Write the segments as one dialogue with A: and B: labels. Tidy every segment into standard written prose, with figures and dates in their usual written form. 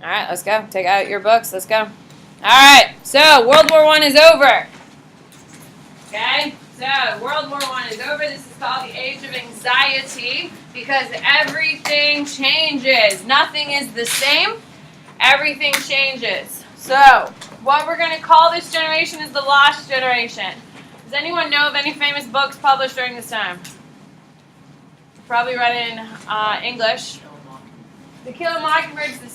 A: All right, let's go. Take out your books. Let's go. All right, so World War I is over. Okay, so World War I is over. This is called the Age of Anxiety because everything changes. Nothing is the same. Everything changes. So what we're going to call this generation is the Lost Generation. Does anyone know of any famous books published during this time? Probably read in English. To Kill a Mockingbird is the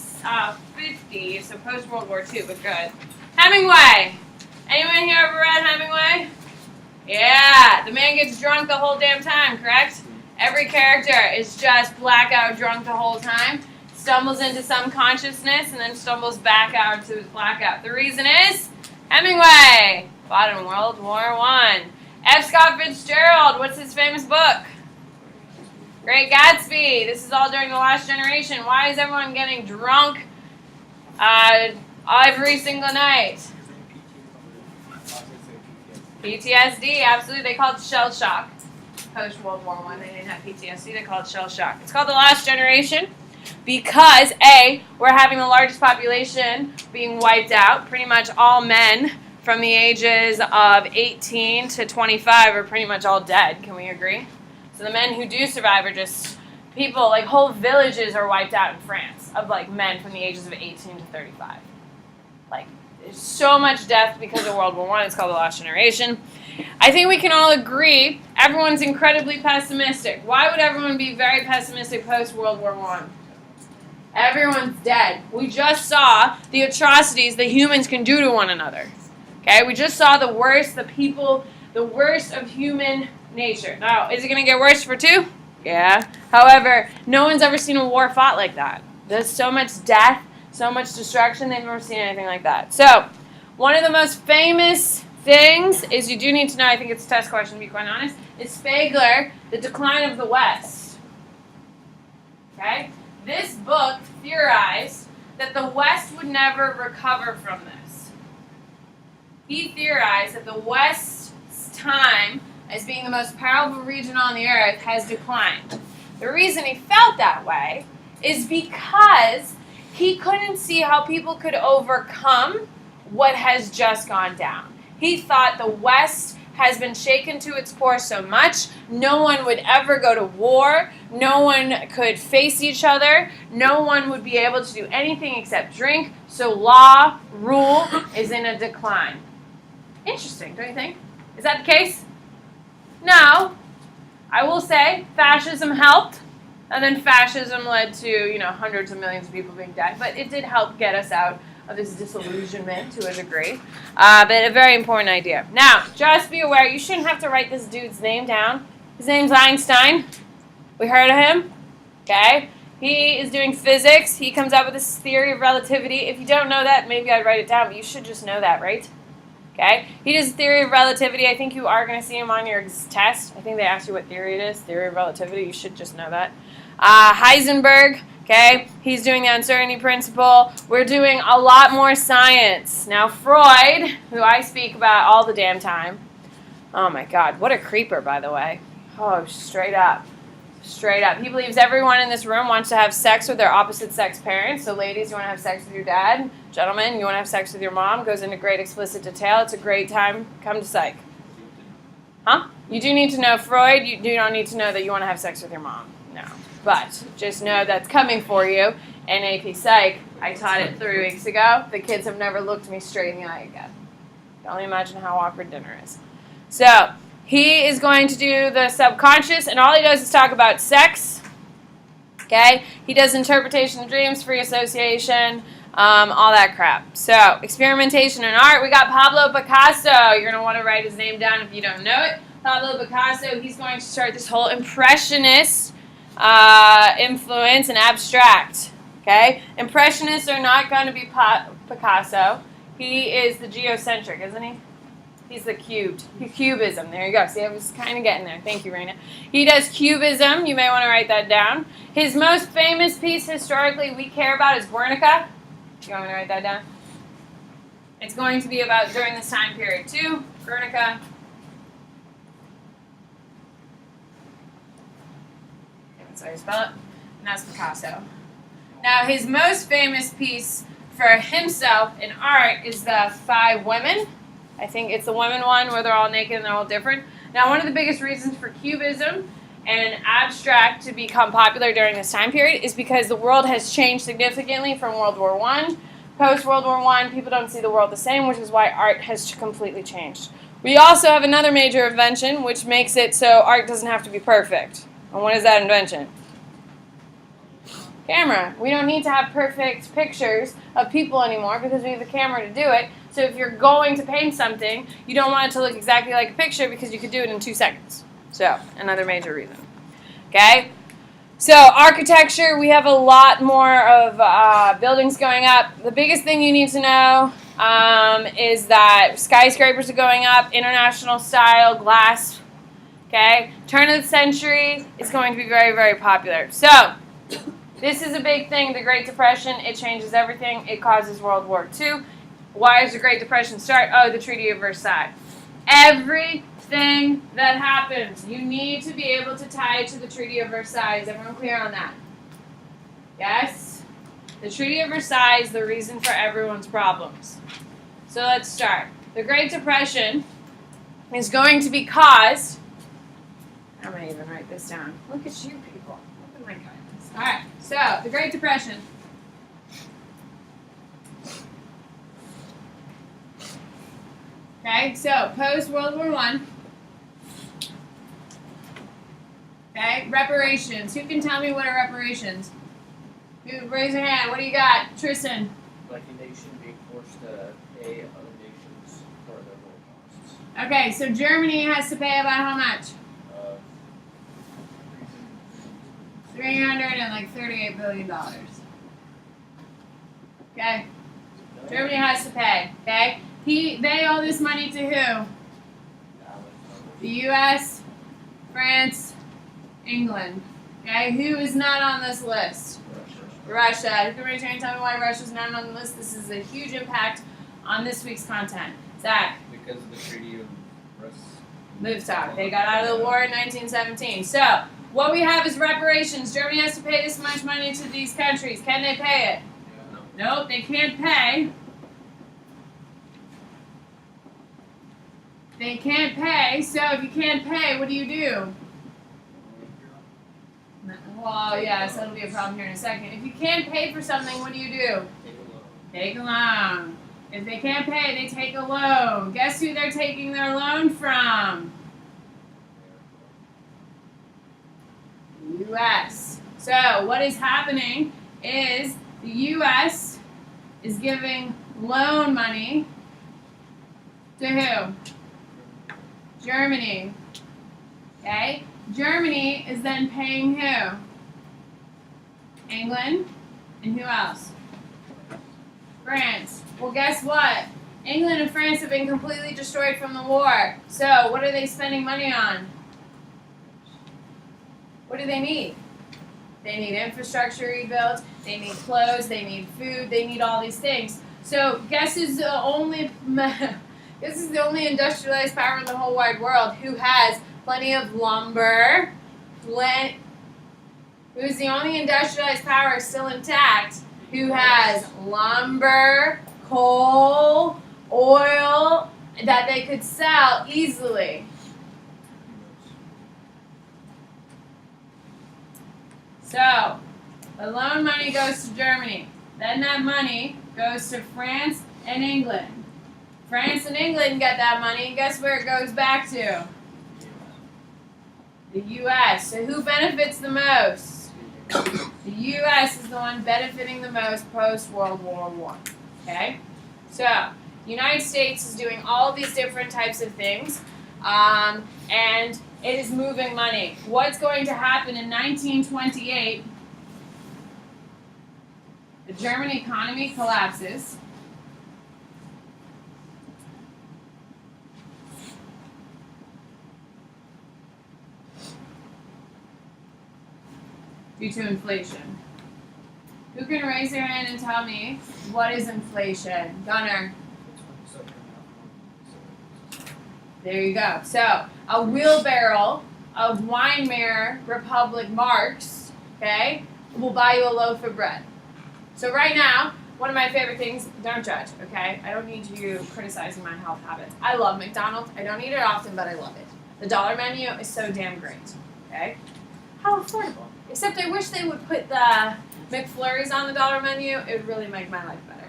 A: 50s, so post-World War II, but good. Hemingway. Anyone here ever read Hemingway? Yeah, the man gets drunk the whole damn time, correct? Every character is just blackout drunk the whole time, stumbles into some consciousness, and then stumbles back out to his blackout. The reason is Hemingway fought in World War I. F. Scott Fitzgerald, what's his famous book? Great Gatsby. This is all during the Last Generation. Why is everyone getting drunk every single night? PTSD, absolutely. They call it shell shock. Post-World War I, they didn't have PTSD. They call it shell shock. It's called the Last Generation because, A, we're having the largest population being wiped out. Pretty much all men from the ages of 18 to 25 are pretty much all dead. Can we agree? So the men who do survive are just people, like whole villages are wiped out in France of like men from the ages of 18 to 35. Like, there's so much death because of World War I. It's called the Lost Generation. I think we can all agree everyone's incredibly pessimistic. Why would everyone be very pessimistic post-World War I? Everyone's dead. We just saw the atrocities that humans can do to one another. Okay, we just saw the worst, the worst of human nature. Now, is it going to get worse for two? Yeah. However, no one's ever seen a war fought like that. There's so much death, so much destruction, they've never seen anything like that. So, one of the most famous things is, you do need to know, I think it's a test question to be quite honest, is Spengler, The Decline of the West. Okay? This book theorized that the West would never recover from this. He theorized that the West's time as being the most powerful region on the earth has declined. The reason he felt that way is because he couldn't see how people could overcome what has just gone down. He thought the West has been shaken to its core so much, no one would ever go to war, no one could face each other, no one would be able to do anything except drink, so law, rule is in a decline. Interesting, don't you think? Is that the case? No. I will say fascism helped, and then fascism led to, hundreds of millions of people being dead, but it did help get us out of this disillusionment to a degree. But a very important idea. Now, just be aware, you shouldn't have to write this dude's name down. His name's Einstein. We heard of him. Okay? He is doing physics. He comes up with this theory of relativity. If you don't know that, maybe I'd write it down, but you should just know that, right? Okay? He does a theory of relativity. I think you are going to see him on your test. I think they asked you what theory it is. Theory of relativity. You should just know that. Heisenberg. Okay? He's doing the uncertainty principle. We're doing a lot more science. Now, Freud, who I speak about all the damn time. Oh, my God. What a creeper, by the way. Oh, straight up. Straight up. He believes everyone in this room wants to have sex with their opposite sex parents. So ladies, you want to have sex with your dad. Gentlemen, you want to have sex with your mom. Goes into great explicit detail. It's a great time. Come to psych. Huh? You do need to know Freud. You do not need to know that you want to have sex with your mom. No. But just know that's coming for you. In AP Psych, I taught it 3 weeks ago. The kids have never looked me straight in the eye again. You can only imagine how awkward dinner is. So, he is going to do the subconscious, and all he does is talk about sex. Okay? He does interpretation of dreams, free association, all that crap. So, experimentation in art. We got Pablo Picasso. You're going to want to write his name down if you don't know it. Pablo Picasso, he's going to start this whole impressionist influence and abstract. Okay? Impressionists are not going to be Picasso. He is the geocentric, isn't he? He's the cubism. There you go. See, I was kind of getting there. Thank you, Raina. He does cubism. You may want to write that down. His most famous piece historically we care about is Guernica. You want me to write that down? It's going to be about during this time period too. Guernica. That's how you spell it. And that's Picasso. Now, his most famous piece for himself in art is the Five Women. I think it's the women one where they're all naked and they're all different. Now, one of the biggest reasons for Cubism and abstract to become popular during this time period is because the world has changed significantly from World War I. Post World War I, people don't see the world the same, which is why art has completely changed. We also have another major invention, which makes it so art doesn't have to be perfect. And what is that invention? Camera. We don't need to have perfect pictures of people anymore because we have a camera to do it. So if you're going to paint something, you don't want it to look exactly like a picture because you could do it in 2 seconds. So, another major reason. Okay? So, architecture, we have a lot more of buildings going up. The biggest thing you need to know is that skyscrapers are going up, international style, glass. Okay? Turn of the century is going to be very, very popular. So, this is a big thing, the Great Depression. It changes everything. It causes World War II. Why does the Great Depression start? Oh, the Treaty of Versailles. Everything that happens, you need to be able to tie it to the Treaty of Versailles. Is everyone clear on that? Yes? The Treaty of Versailles is the reason for everyone's problems. So let's start. The Great Depression is going to be caused... I'm going to even write this down. Look at you people. Look at my guidance. All right, so the Great Depression. Okay, so post-World War I. Okay, reparations. Who can tell me what are reparations? Who, raise your hand. What do you got? Tristan.
B: Like a nation being forced to pay other nations for their war costs.
A: Okay, so Germany has to pay about how much? $338 billion. Okay, Germany has to pay. Okay, they owe this money to who? The U.S., France, England. Okay, who is not on this list? Russia. Who can raise your hand and tell me why Russia's not on the list? This is a huge impact on this week's content. Zach.
B: Because of the Treaty of
A: Versailles. They got out of the war in 1917. So, what we have is reparations. Germany has to pay this much money to these countries. Can they pay it?
B: No.
A: Nope, they can't pay. They can't pay, so if you can't pay, what do you do? Well, yes, that'll be a problem here in a second. If you can't pay for something, what do you do? Take a loan. If they can't pay, they take a loan. Guess who they're taking their loan from? The U.S. So what is happening is the U.S. is giving loan money to who? Germany. Okay? Germany is then paying who? England. And who else? France. Well, guess what? England and France have been completely destroyed from the war. So, what are they spending money on? What do they need? They need infrastructure rebuilt. They need clothes. They need food. They need all these things. So, guess who's the only industrialized power in the whole wide world who has plenty of lumber? Who's the only industrialized power still intact who has lumber, coal, oil that they could sell easily? So, the loan money goes to Germany. Then that money goes to France and England. France and England get that money, and guess where it goes back to? The U.S. So who benefits the most? The U.S. is the one benefiting the most post-World War I. Okay? So, the United States is doing all these different types of things, and it is moving money. What's going to happen in 1928? The German economy collapses. Due to inflation. Who can raise their hand and tell me what is inflation? Gunnar. There you go. So, a wheelbarrow of Weimar Republic marks, okay, will buy you a loaf of bread. So right now, one of my favorite things, don't judge, okay? I don't need you criticizing my health habits. I love McDonald's. I don't eat it often, but I love it. The dollar menu is so damn great, okay? How affordable. Except I wish they would put the McFlurries on the dollar menu. It would really make my life better.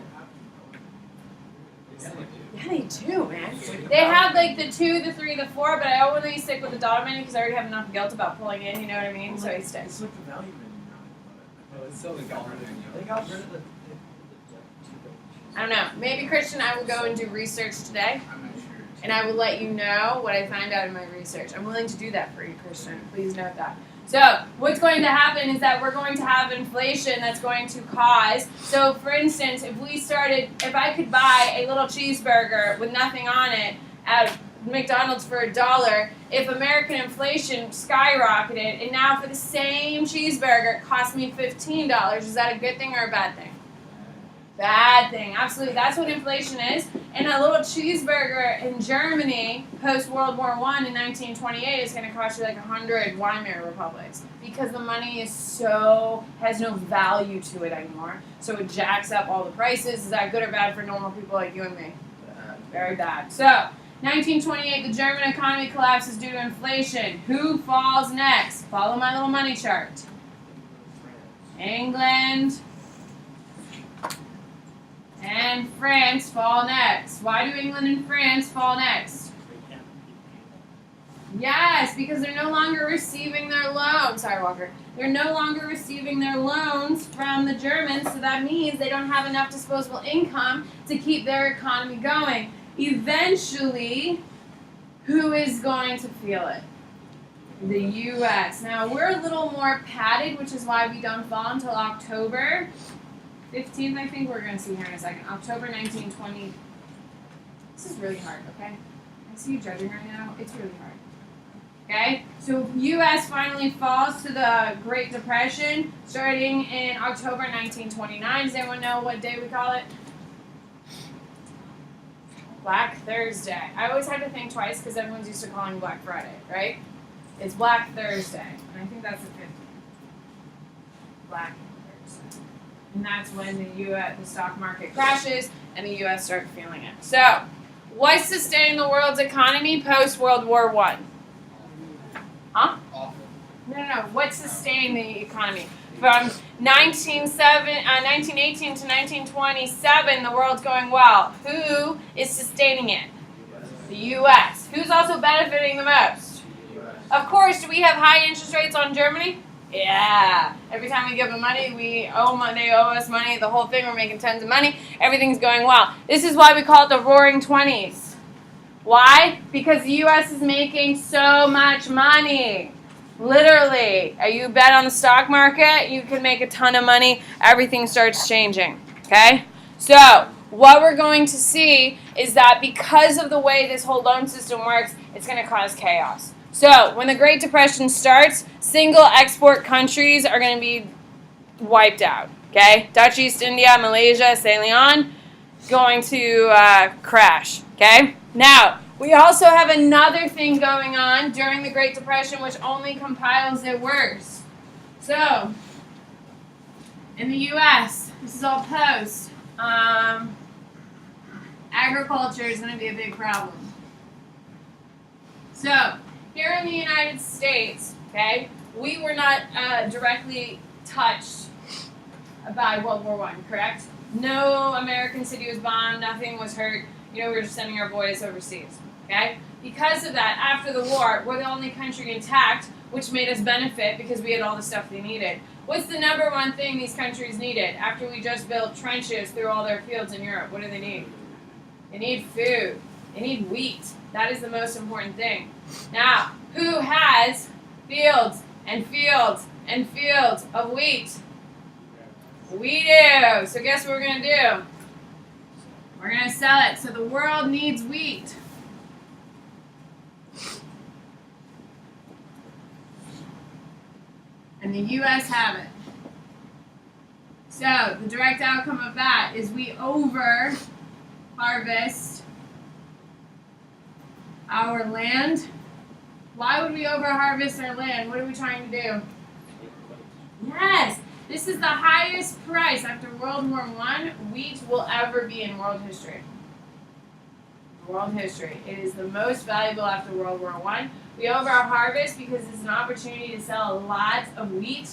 A: Yeah, they do, man. They have like the 2, the 3, the 4, but I only stick with the dollar menu because I already have enough guilt about pulling in, you know what I mean? So I stick.
B: It's like the value menu now. Oh, it's still the dollar menu. They got rid of the
A: I don't know. Maybe, Christian, I will go and do research today, and I will let you know what I find out in my research. I'm willing to do that for you, Christian. Please note that. So what's going to happen is that we're going to have inflation that's going to cause, so for instance, if I could buy a little cheeseburger with nothing on it at McDonald's for $1, if American inflation skyrocketed, and now for the same cheeseburger it cost me $15, is that a good thing or a bad thing? Bad thing, absolutely. That's what inflation is. And a little cheeseburger in Germany post World War I in 1928 is going to cost you like 100 Weimar Republics because the money has no value to it anymore. So it jacks up all the prices. Is that good or bad for normal people like you and me? Very bad. So 1928, the German economy collapses due to inflation. Who falls next? Follow my little money chart. England and France fall next. Why do England and France fall next? Yes, because they're no longer receiving their loans. Sorry, Walker. They're no longer receiving their loans from the Germans, so that means they don't have enough disposable income to keep their economy going. Eventually, who is going to feel it? The U.S. Now, we're a little more padded, which is why we don't fall until October 15th, I think we're going to see here in a second. October 1920. This is really hard, okay? I see you judging right now. It's really hard. Okay? So U.S. finally falls to the Great Depression starting in October 1929. Does anyone know what day we call it? Black Thursday. I always had to think twice because everyone's used to calling Black Friday, right? It's Black Thursday. And I think that's the 15th. Black Thursday. And that's when the stock market crashes and the U.S. starts feeling it. So, what's sustaining the world's economy post-World War I? Huh?
B: awful.
A: No. What's sustaining the economy? From 1918 to 1927, the world's going well. Who is sustaining it? The U.S. Who's also benefiting the most? Of course, do we have high interest rates on Germany? Yeah. Every time we give them money, they owe us money, the whole thing, we're making tons of money. Everything's going well. This is why we call it the Roaring 20s. Why? Because the U.S. is making so much money. Literally. You bet on the stock market, you can make a ton of money. Everything starts changing. Okay? So, what we're going to see is that because of the way this whole loan system works, it's going to cause chaos. So, when the Great Depression starts, single export countries are going to be wiped out. Okay? Dutch East India, Malaysia, Ceylon, going to crash. Okay? Now, we also have another thing going on during the Great Depression, which only compiles it worse. So, in the U.S., this is all post. Agriculture is going to be a big problem. So, here in the United States, okay, we were not directly touched by World War I, correct? No American city was bombed, nothing was hurt. We were just sending our boys overseas, okay? Because of that, after the war, we're the only country intact, which made us benefit because we had all the stuff we needed. What's the number one thing these countries needed after we just built trenches through all their fields in Europe? What do they need? They need food. They need wheat. That is the most important thing. Now, who has fields and fields and fields of wheat? We do. So guess what we're going to do? We're going to sell it. So the world needs wheat. And the U.S. have it. So the direct outcome of that is we over-harvest our land. Why would we over-harvest our land? What are we trying to do? Yes. This is the highest price after World War I wheat will ever be in world history. World history. It is the most valuable after World War I. We over harvest because it's an opportunity to sell a lot of wheat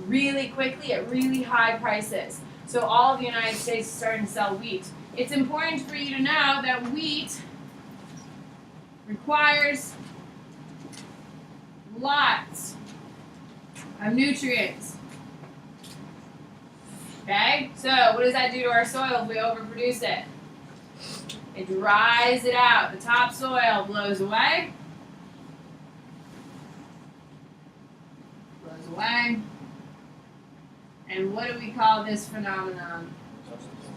A: really quickly at really high prices. So all of the United States is starting to sell wheat. It's important for you to know that wheat requires lots of nutrients. Okay? So what does that do to our soil if we overproduce it? It dries it out. The topsoil blows away. Blows away. And what do we call this phenomenon?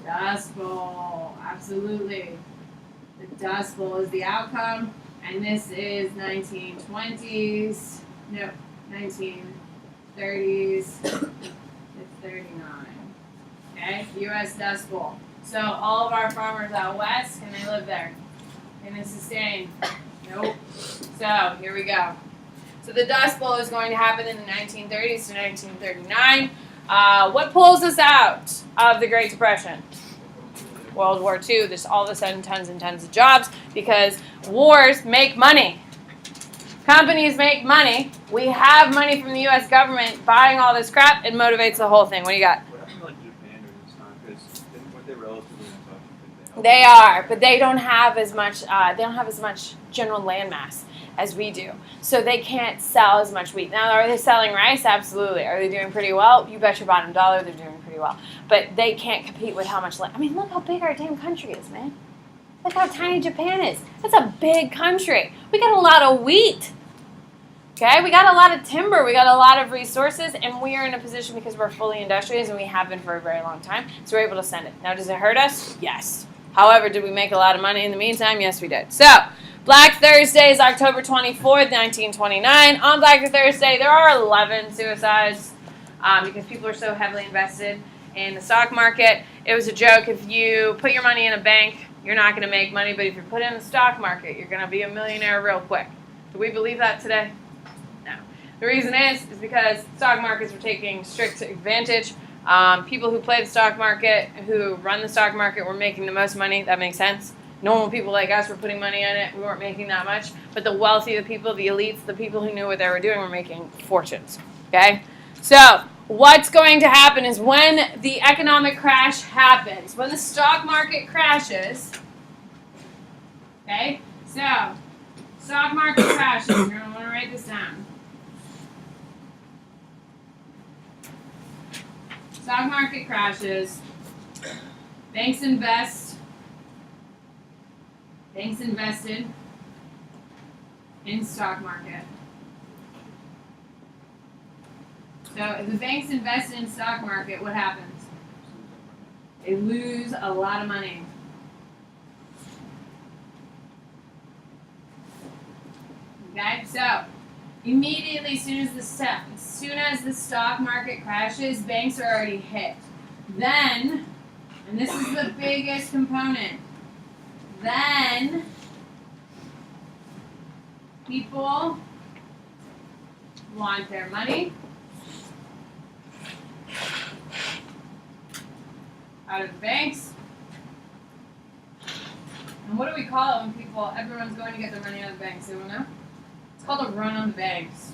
A: Dust Bowl. Absolutely. The Dust Bowl is the outcome. And this is 1920s. No, 1930s to 39. Okay? U.S. Dust Bowl. So all of our farmers out west, can they live there? Can they sustain? Nope. So here we go. So the Dust Bowl is going to happen in the 1930s to 1939. What pulls us out of the Great Depression? World War II. There's all of a sudden tons and tons of jobs because wars make money. Companies make money. We have money from the U.S. government buying all this crap. It motivates the whole thing. What do you got?
C: What happened to like Japan during this time? Because weren't they relatively untouched?
A: They are, but they don't have as much. They don't have as much general landmass as we do, so they can't sell as much wheat. Now, are they selling rice? Absolutely. Are they doing pretty well? You bet your bottom dollar they're doing pretty well. But they can't compete with how much land. I mean, look how big our damn country is, man. Look how tiny Japan is. That's a big country. We got a lot of wheat. Okay, we got a lot of timber. We got a lot of resources, and we are in a position because we're fully industrious, and we have been for a very long time. So we're able to send it. Now, does it hurt us? Yes. However, did we make a lot of money in the meantime? Yes, we did. So, Black Thursday is October 24th, 1929. On Black Thursday, there are 11 suicides because people are so heavily invested in the stock market. It was a joke. If you put your money in a bank, you're not going to make money. But if you put it in the stock market, you're going to be a millionaire real quick. Do we believe that today? No. The reason is because stock markets were taking strict advantage. People who play the stock market, who run the stock market, were making the most money. That makes sense. Normal people like us were putting money in it. We weren't making that much. But the wealthy, the people, the elites, the people who knew what they were doing were making fortunes. Okay? So, what's going to happen is when the economic crash happens, when the stock market crashes, okay? So, stock market crashes. You're going to want to write this down. Stock market crashes. Banks invested in stock market. So if the banks invest in stock market, what happens? They lose a lot of money. Okay, so immediately, as soon as the stock market crashes, banks are already hit. Then, and this is the biggest component, then people want their money out of the banks. And what do we call it when everyone's going to get their money out of the banks? Anyone know? It's called a run on the banks.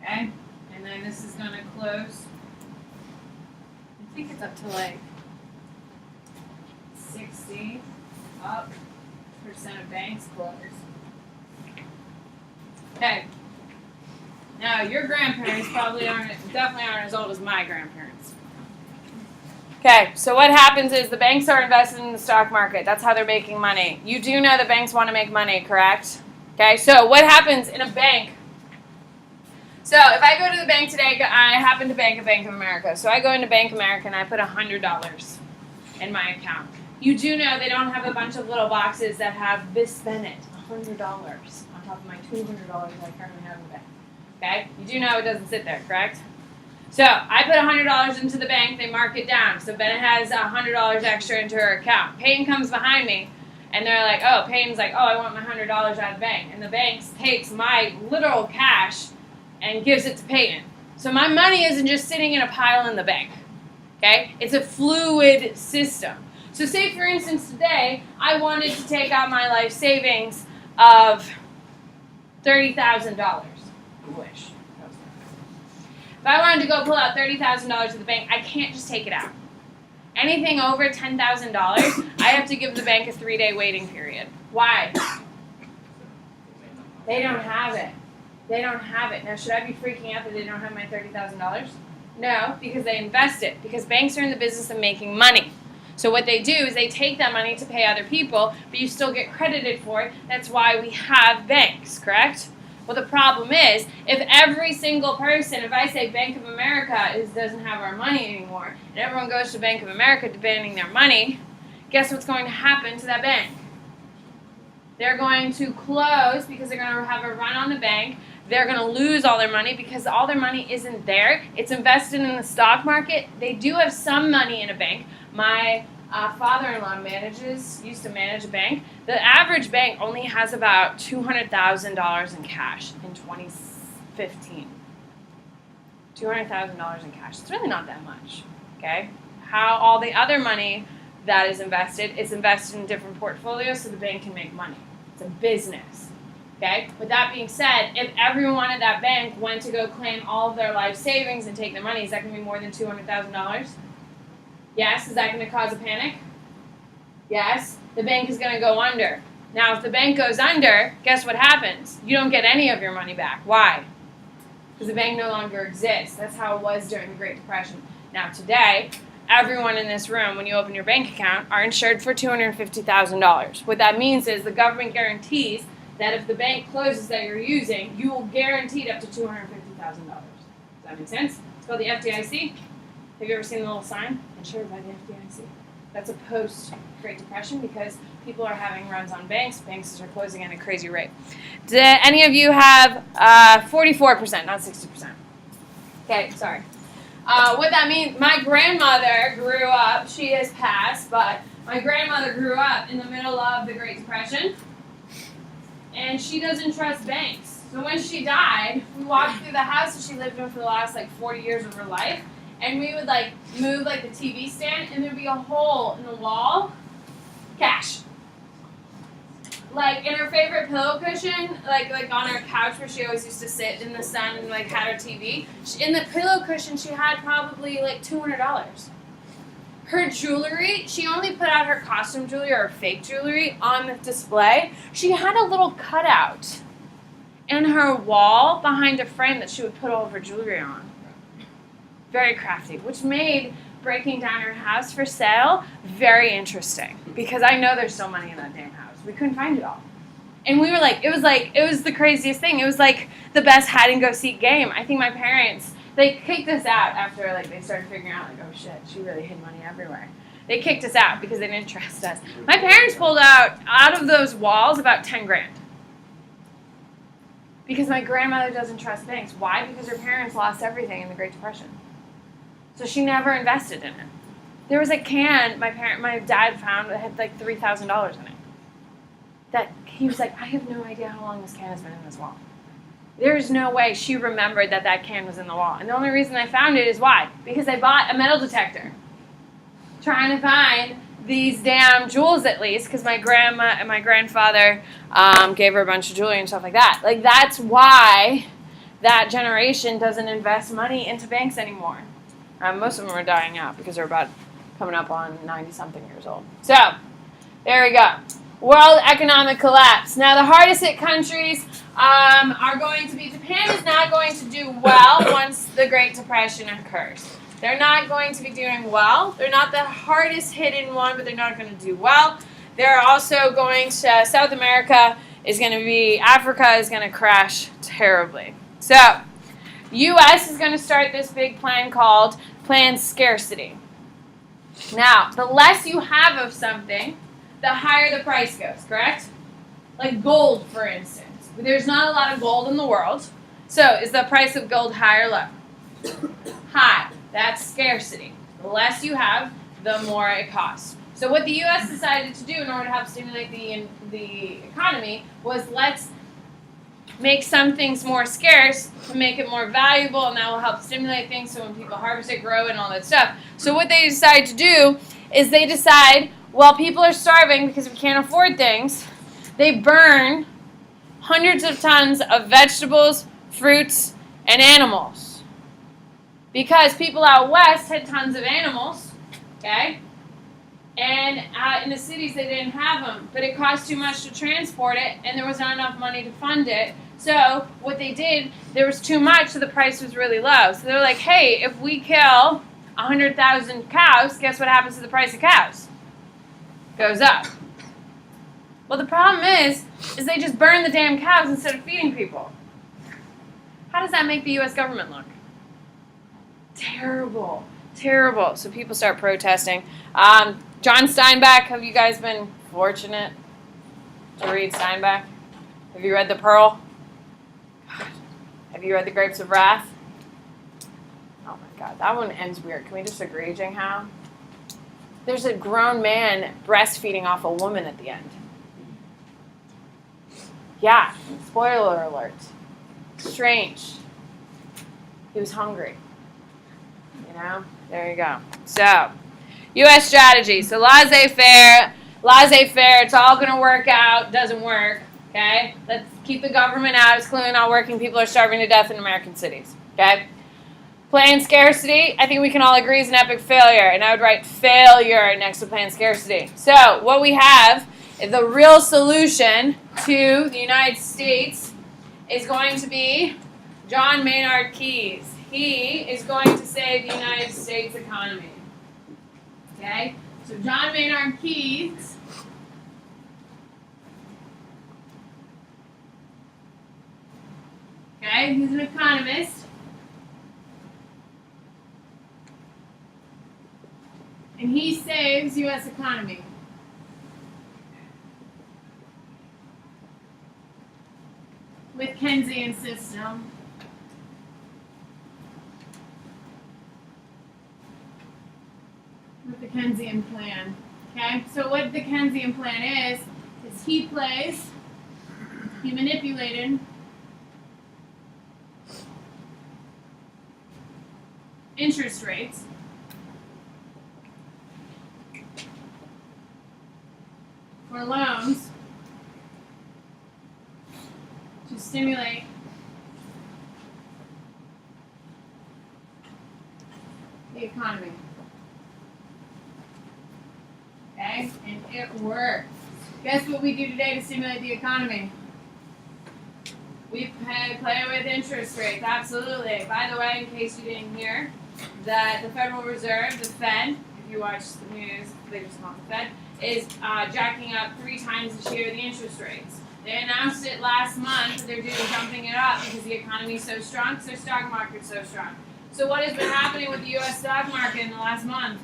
A: Okay? And then this is going to close. I think it's up to like 60% of banks close. Okay. Now, your grandparents definitely aren't as old as my grandparents. Okay, so what happens is the banks are invested in the stock market. That's how they're making money. You do know that banks want to make money, correct? Okay, so what happens in a bank? So if I go to the bank today, I happen to bank at Bank of America. So I go into Bank of America and I put $100 in my account. You do know they don't have a bunch of little boxes that have this spend it, $100 on top of my $200 I currently have in the bank. Okay, you do know it doesn't sit there, correct? So I put $100 into the bank, they mark it down. So Bennett has $100 extra into her account. Peyton comes behind me, and they're like, Peyton's like, I want my $100 out of the bank. And the bank takes my literal cash and gives it to Peyton. So my money isn't just sitting in a pile in the bank. Okay? It's a fluid system. So say, for instance, today I wanted to take out my life savings of $30,000. I wish. If I wanted to go pull out $30,000 at the bank, I can't just take it out. Anything over $10,000, I have to give the bank a 3-day waiting period. Why? They don't have it. They don't have it. Now, should I be freaking out that they don't have my $30,000? No, because they invest it. Because banks are in the business of making money. So what they do is they take that money to pay other people, but you still get credited for it. That's why we have banks, correct? Well, the problem is, if every single person, if I say Bank of America doesn't have our money anymore, and everyone goes to Bank of America demanding their money, guess what's going to happen to that bank? They're going to close because they're going to have a run on the bank. They're going to lose all their money because all their money isn't there. It's invested in the stock market. They do have some money in a bank. My father-in-law used to manage a bank. The average bank only has about $200,000 in cash in 2015. $200,000 in cash. It's really not that much, okay? How all the other money that is invested in different portfolios so the bank can make money. It's a business, okay? With that being said, if everyone at that bank went to go claim all of their life savings and take their money, is that going to be more than $200,000? Yes. Is that going to cause a panic? Yes. The bank is going to go under. Now, if the bank goes under, guess what happens? You don't get any of your money back. Why? Because the bank no longer exists. That's how it was during the Great Depression. Now, today, everyone in this room, when you open your bank account, are insured for $250,000. What that means is the government guarantees that if the bank closes that you're using, you will guaranteed up to $250,000. Does that make sense? It's called the FDIC. Have you ever seen the little sign? Insured by the FDIC. That's a post-Great Depression because people are having runs on banks. Banks are closing at a crazy rate. Do any of you have 44%, not 60%? Okay, sorry. What that means, my grandmother grew up, she has passed, but my grandmother grew up in the middle of the Great Depression, and she doesn't trust banks. So when she died, we walked through the house that she lived in for the last 40 years of her life, and we would move the TV stand, and there'd be a hole in the wall. Cash. In her favorite pillow cushion, on her couch where she always used to sit in the sun and had her TV. In the pillow cushion, she had probably $200. Her jewelry, she only put out her costume jewelry or fake jewelry on the display. She had a little cutout in her wall behind a frame that she would put all of her jewelry on. Very crafty, which made breaking down her house for sale very interesting because I know there's still money in that damn house. We couldn't find it all. And we were it was the craziest thing. It was the best hide and go seek game. I think my parents, they kicked us out after they started figuring out oh shit, she really hid money everywhere. They kicked us out because they didn't trust us. My parents pulled out of those walls about 10 grand. Because my grandmother doesn't trust banks. Why? Because her parents lost everything in the Great Depression. So she never invested in it. There was a can my dad found that had $3,000 in it. That he was I have no idea how long this can has been in this wall. There's no way she remembered that can was in the wall. And the only reason I found it is why? Because I bought a metal detector. Trying to find these damn jewels at least, because my grandma and my grandfather gave her a bunch of jewelry and stuff like that. That's why that generation doesn't invest money into banks anymore. Most of them are dying out because they're coming up on 90-something years old. So, there we go. World economic collapse. Now, the hardest hit countries are going to be, Japan is not going to do well once the Great Depression occurs. They're not going to be doing well. They're not the hardest hit one, but they're not going to do well. They're also going to, South America is going to be, Africa is going to crash terribly. So, U.S. is going to start this big plan called Plan Scarcity. Now, the less you have of something, the higher the price goes, correct? Like gold, for instance. There's not a lot of gold in the world. So, is the price of gold high or low? High. That's scarcity. The less you have, the more it costs. So what the U.S. decided to do in order to help stimulate the economy was let's make some things more scarce to make it more valuable, and that will help stimulate things so when people harvest it, grow it, and all that stuff. So what they decide to do is they decide, well, people are starving because we can't afford things. They burn hundreds of tons of vegetables, fruits, and animals. Because people out west had tons of animals, okay? And in the cities they didn't have them, but it cost too much to transport it, and there was not enough money to fund it. So what they did, there was too much, so the price was really low. So they're like, hey, if we kill 100,000 cows, guess what happens to the price of cows? Goes up. Well, the problem is they just burn the damn cows instead of feeding people. How does that make the U.S. government look? Terrible. Terrible. So people start protesting. John Steinbeck, have you guys been fortunate to read Steinbeck? Have you read The Pearl? God. Have you read The Grapes of Wrath? Oh my God, that one ends weird. Can we just agree, Jing Hao? There's a grown man breastfeeding off a woman at the end. Yeah, spoiler alert. Strange. He was hungry. You know? There you go. So, U.S. strategy. So laissez-faire, it's all going to work out, doesn't work, okay? Let's keep the government out. It's clearly not working. People are starving to death in American cities, okay? Planned scarcity, I think we can all agree, is an epic failure, and I would write failure next to planned scarcity. So what we have is the real solution to the United States is going to be John Maynard Keynes. He is going to save the United States economy. Okay? So John Maynard Keynes okay, he's an economist. And he saves U.S. economy. With Keynesian system. With the Keynesian plan. Okay? So what the Keynesian plan is he manipulated interest rates for loans to stimulate the economy. Okay? And it works. Guess what we do today to stimulate the economy? We play with interest rates. Absolutely. By the way, in case you didn't hear, that the Federal Reserve, the Fed, if you watch the news, they just call it the Fed, is jacking up 3 times this year the interest rates. They announced it last month that they're jumping it up because the economy is so strong, because their stock market's so strong. So what has been happening with the U.S. stock market in the last month?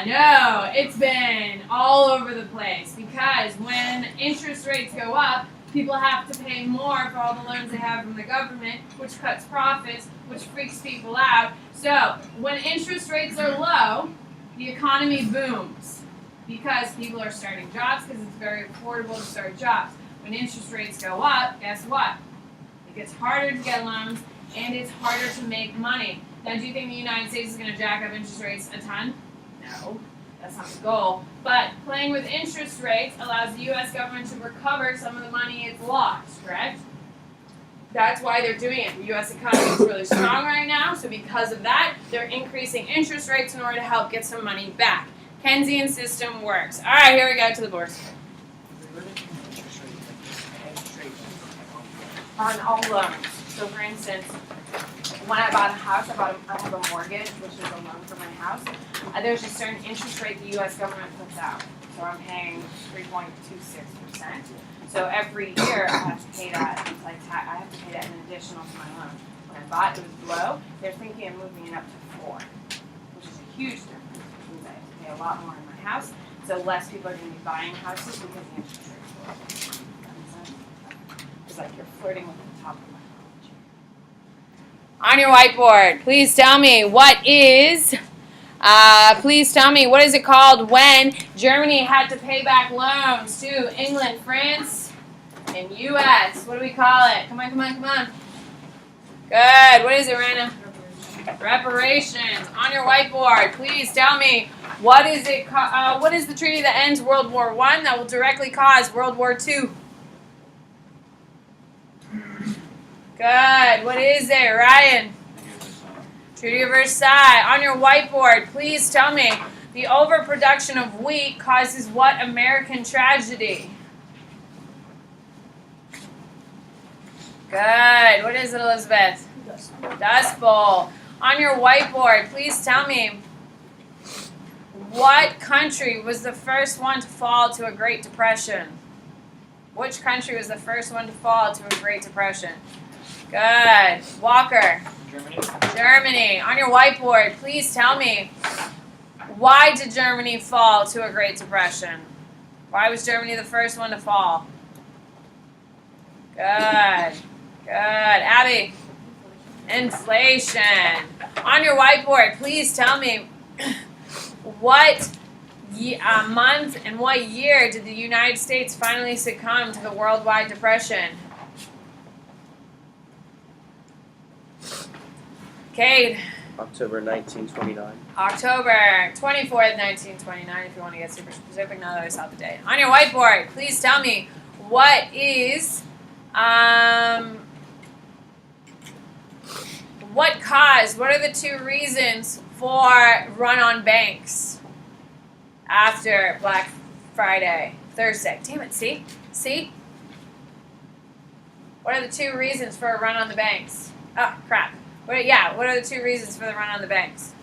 A: No, it's been all over the place because when interest rates go up, people have to pay more for all the loans they have from the government, which cuts profits, which freaks people out. So when interest rates are low, the economy booms because people are starting jobs because it's very affordable to start jobs. When interest rates go up, guess what? It gets harder to get loans and it's harder to make money. Now, do you think the United States is going to jack up interest rates a ton? No, that's not the goal. But playing with interest rates allows the U.S. government to recover some of the money it's lost, correct? That's why they're doing it. The U.S. economy is really strong right now, so because of that, they're increasing interest rates in order to help get some money back. Keynesian system works. All right, here we go to the board. On all loans. So for instance, when I bought a house, I have a mortgage, which is a loan for my house. There's a certain interest rate the U.S. government puts out. So I'm paying 3.26%. So every year I have to pay that. It's like I have to pay that in additional to my loan. When I bought, it was low. They're thinking of moving it up to 4, which is a huge difference, which means I have to pay a lot more in my house. So less people are going to be buying houses because the interest rates are low. That makes sense? It's like you're flirting with the top of my knowledge. On your whiteboard, please tell me what is it called when Germany had to pay back loans to England, France, in U.S. What do we call it? Come on, come on, come on. Good. What is it, Rana? Reparations. On your whiteboard, please tell me what is it? What is the treaty that ends World War I that will directly cause World War II? Good. What is it, Ryan? Treaty of Versailles. On your whiteboard, please tell me the overproduction of wheat causes what American tragedy? Good. What is it, Elizabeth? Dust Bowl. On your whiteboard, please tell me what country was the first one to fall to a Great Depression? Which country was the first one to fall to a Great Depression? Good. Walker.
B: Germany.
A: Germany. On your whiteboard, please tell me why did Germany fall to a Great Depression? Why was Germany the first one to fall? Good. Good. Abby. Inflation. On your whiteboard, please tell me what month and what year did the United States finally succumb to the worldwide depression? Cade.
D: October 1929.
A: October 24th, 1929, if you want to get super specific now that I saw the date. On your whiteboard, please tell me what is what are the two reasons for run on banks after Black Friday, Thursday? Damn it, see? See? What are the two reasons for a run on the banks? Oh, crap. What are the two reasons for the run on the banks?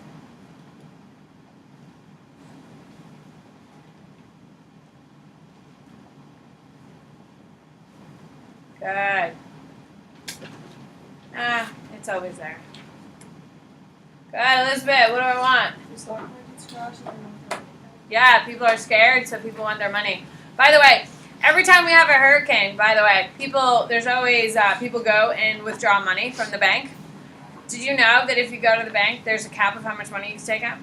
A: Good. It's always there. Good, Elizabeth, what do I want? Yeah, people are scared, so people want their money. By the way, every time we have a hurricane, there's always people go and withdraw money from the bank. Did you know that if you go to the bank, there's a cap of how much money you can take out?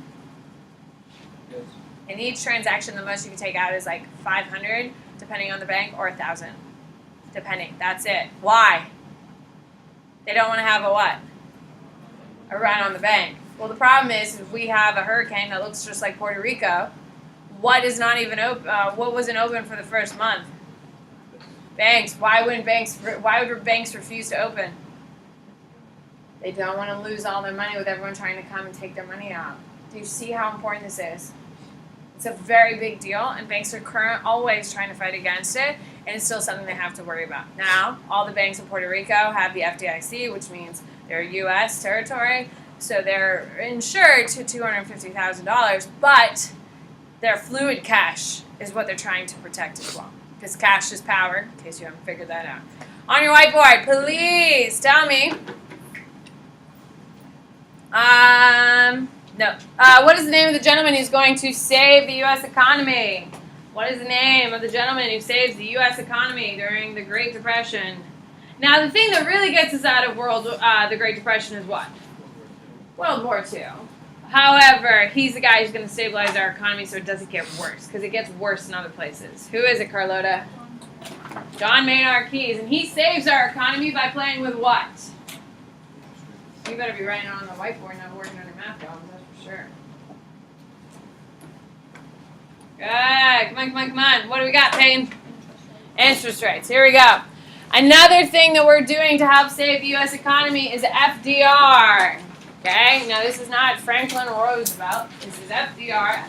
B: Yes.
A: In each transaction, the most you can take out is like $500, depending on the bank, or $1,000, depending. That's it. Why? They don't want to have a what? A run on the bank. Well, the problem is if we have a hurricane that looks just like Puerto Rico, what is not even open? What wasn't open for the first month? Banks. Why would banks refuse to open? They don't want to lose all their money with everyone trying to come and take their money out. Do you see how important this is? It's a very big deal, and banks are always trying to fight against it, and it's still something they have to worry about. Now, all the banks in Puerto Rico have the FDIC, which means they're U.S. territory, so they're insured to $250,000, but their fluid cash is what they're trying to protect as well, because cash is power, in case you haven't figured that out. On your whiteboard, please tell me. No. What is the name of the gentleman who's going to save the U.S. economy? What is the name of the gentleman who saves the U.S. economy during the Great Depression? Now, the thing that really gets us out of the Great Depression is what? World War II. However, he's the guy who's going to stabilize our economy so it doesn't get worse, because it gets worse in other places. Who is it, Carlota? John Maynard Keynes. And he saves our economy by playing with what? You better be writing it on the whiteboard, not working on your math problems, that's for sure. Good. Come on, come on, come on. What do we got, Payne? Interest rates. Here we go. Another thing that we're doing to help save the U.S. economy is FDR. Okay? Now, this is not Franklin Roosevelt. This is FDR.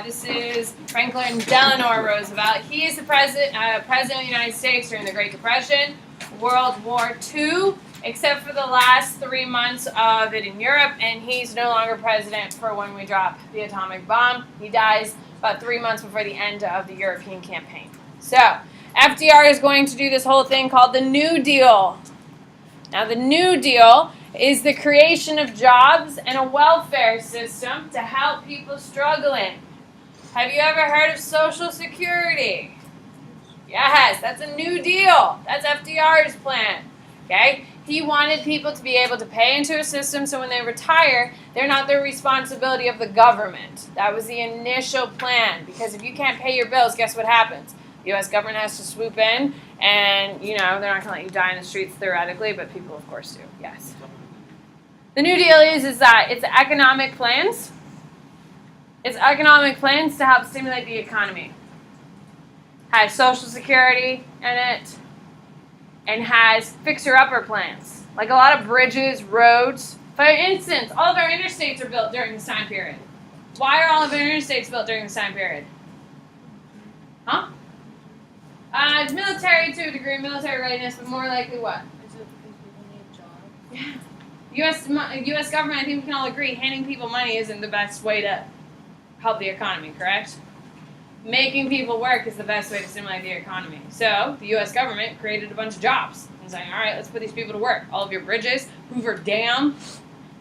A: This is Franklin Delano Roosevelt. He is the president of the United States during the Great Depression, World War II, except for the last 3 months of it in Europe, and he's no longer president for when we drop the atomic bomb. He dies about 3 months before the end of the European campaign. So, FDR is going to do this whole thing called the New Deal. Now, the New Deal is the creation of jobs and a welfare system to help people struggling. Have you ever heard of Social Security? Yes, that's a New Deal. That's FDR's plan. Okay? He wanted people to be able to pay into a system so when they retire, they're not the responsibility of the government. That was the initial plan, because if you can't pay your bills, guess what happens? The U.S. government has to swoop in And, you know, they're not going to let you die in the streets theoretically, but people, of course, do. Yes. The New Deal is that it's economic plans. It's economic plans to help stimulate the economy. Has Social Security in it, and has fixer-upper plans. Like a lot of bridges, roads. For instance, all of our interstates are built during this time period. Why are all of our interstates built during this time period? Huh? It's military to a degree, military readiness, but more likely what?
E: Is it because people need jobs?
A: Yeah. U.S. government, I think we can all agree, handing people money isn't the best way to help the economy, correct? Making people work is the best way to stimulate the economy. So the U.S. government created a bunch of jobs and saying, all right, let's put these people to work. All of your bridges, Hoover Dam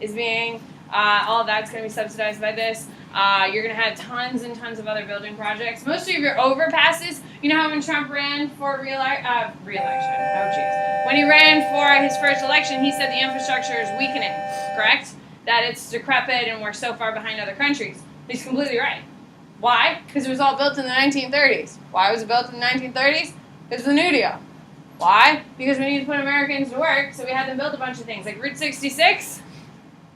A: is being, all of that's going to be subsidized by this. You're going to have tons and tons of other building projects. Most of your overpasses, you know how when Trump ran for re-election, oh jeez. When he ran for his first election, he said the infrastructure is weakening, correct? That it's decrepit and we're so far behind other countries. He's completely right. Why? Because it was all built in the 1930s. Why was it built in the 1930s? Because of the New Deal. Why? Because we need to put Americans to work, so we had them build a bunch of things. Like Route 66,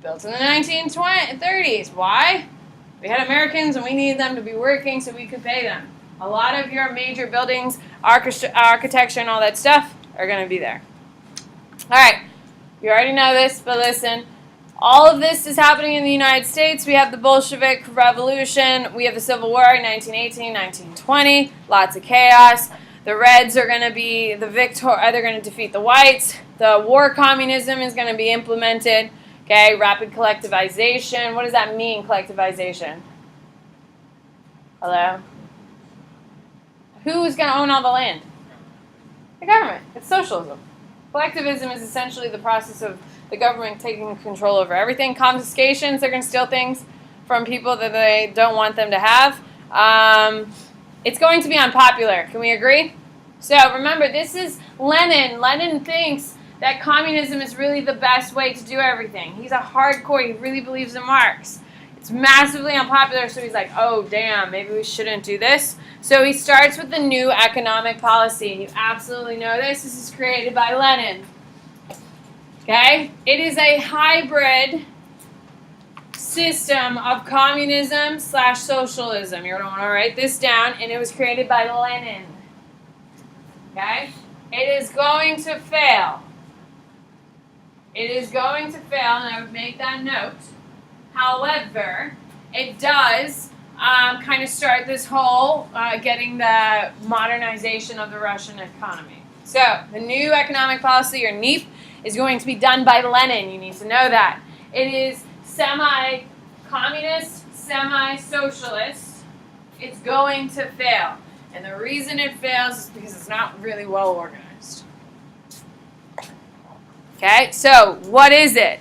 A: built in the 1930s. Why? We had Americans and we needed them to be working so we could pay them. A lot of your major buildings, architecture and all that stuff are going to be there. All right. You already know this, but listen. All of this is happening in the United States. We have the Bolshevik Revolution. We have the Civil War in 1918, 1920. Lots of chaos. The Reds are going to be the victor. They're going to defeat the Whites. The war communism is going to be implemented. Okay, rapid collectivization. What does that mean, collectivization? Hello? Who's going to own all the land? The government. It's socialism. Collectivism is essentially the process of the government taking control over everything. Confiscations, they're going to steal things from people that they don't want them to have. It's going to be unpopular. Can we agree? So remember, this is Lenin. Lenin thinks that communism is really the best way to do everything. He's a hardcore. He really believes in Marx. It's massively unpopular, so he's like, oh, damn, maybe we shouldn't do this. So he starts with the new economic policy. You absolutely know this. This is created by Lenin. Okay? It is a hybrid system of communism / socialism. You're going to want to write this down, and it was created by Lenin. Okay? It is going to fail. It is going to fail, and I would make that note. However, it does kind of start this whole getting the modernization of the Russian economy. So, the new economic policy, or NEP, is going to be done by Lenin. You need to know that. It is semi-communist, semi-socialist. It's going to fail. And the reason it fails is because it's not really well organized. Okay, so what is it?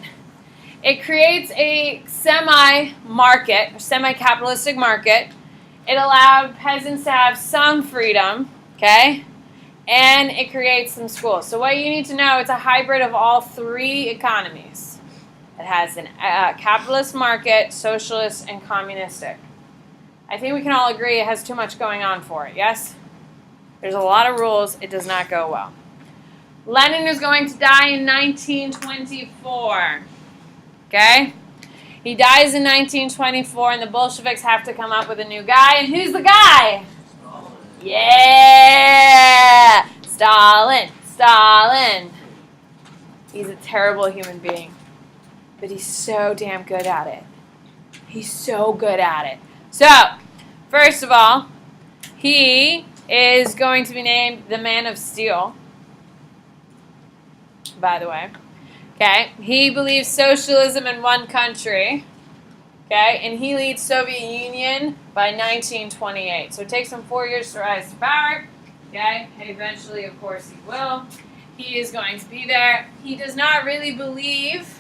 A: It creates a semi-market, or semi-capitalistic market. It allowed peasants to have some freedom, okay? And it creates some schools. So what you need to know, it's a hybrid of all three economies. It has a capitalist market, socialist, and communistic. I think we can all agree it has too much going on for it, yes? There's a lot of rules. It does not go well. Lenin is going to die in 1924. Okay? He dies in 1924, and the Bolsheviks have to come up with a new guy. And who's the guy?
B: Stalin.
A: Yeah! Stalin. Stalin. He's a terrible human being. But he's so damn good at it. He's so good at it. So, first of all, he is going to be named the Man of Steel. By the way. Okay, he believes socialism in one country, okay, and he leads Soviet Union by 1928. So it takes him 4 years to rise to power, okay, and eventually, of course, he will. He is going to be there. He does not really believe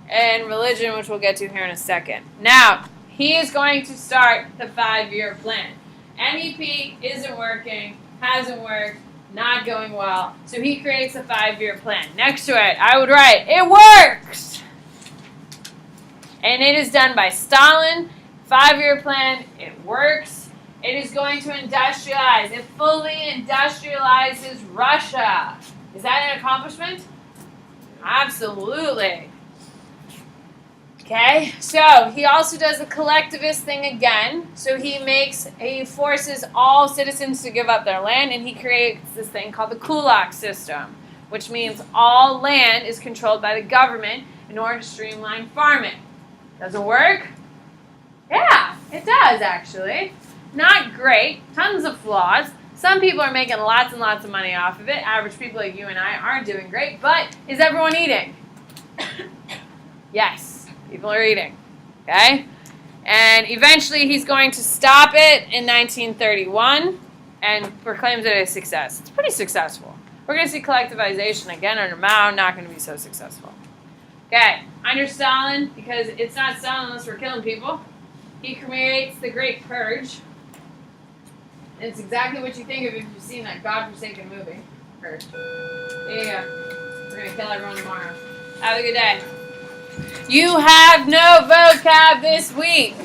A: in religion, which we'll get to here in a second. Now, he is going to start the 5-year plan. NEP isn't working, hasn't worked, not going well. So he creates a 5-year plan. Next to it, I would write, it works! And it is done by Stalin. 5-year plan, it works. It is going to industrialize. It fully industrializes Russia. Is that an accomplishment? Absolutely. Okay, so he also does the collectivist thing again. So he forces all citizens to give up their land, and he creates this thing called the kulak system, which means all land is controlled by the government in order to streamline farming. Does it work? Yeah, it does actually. Not great, tons of flaws. Some people are making lots and lots of money off of it. Average people like you and I aren't doing great, but is everyone eating? Yes. People are eating, okay? And eventually he's going to stop it in 1931 and proclaims it a success. It's pretty successful. We're going to see collectivization again under Mao, not going to be so successful. Okay, under Stalin, because it's not Stalin unless we're killing people, he creates the Great Purge. And it's exactly what you think of if you've seen that godforsaken movie, Purge. Yeah, we're going to kill everyone tomorrow. Have a good day. You have no vocab this week.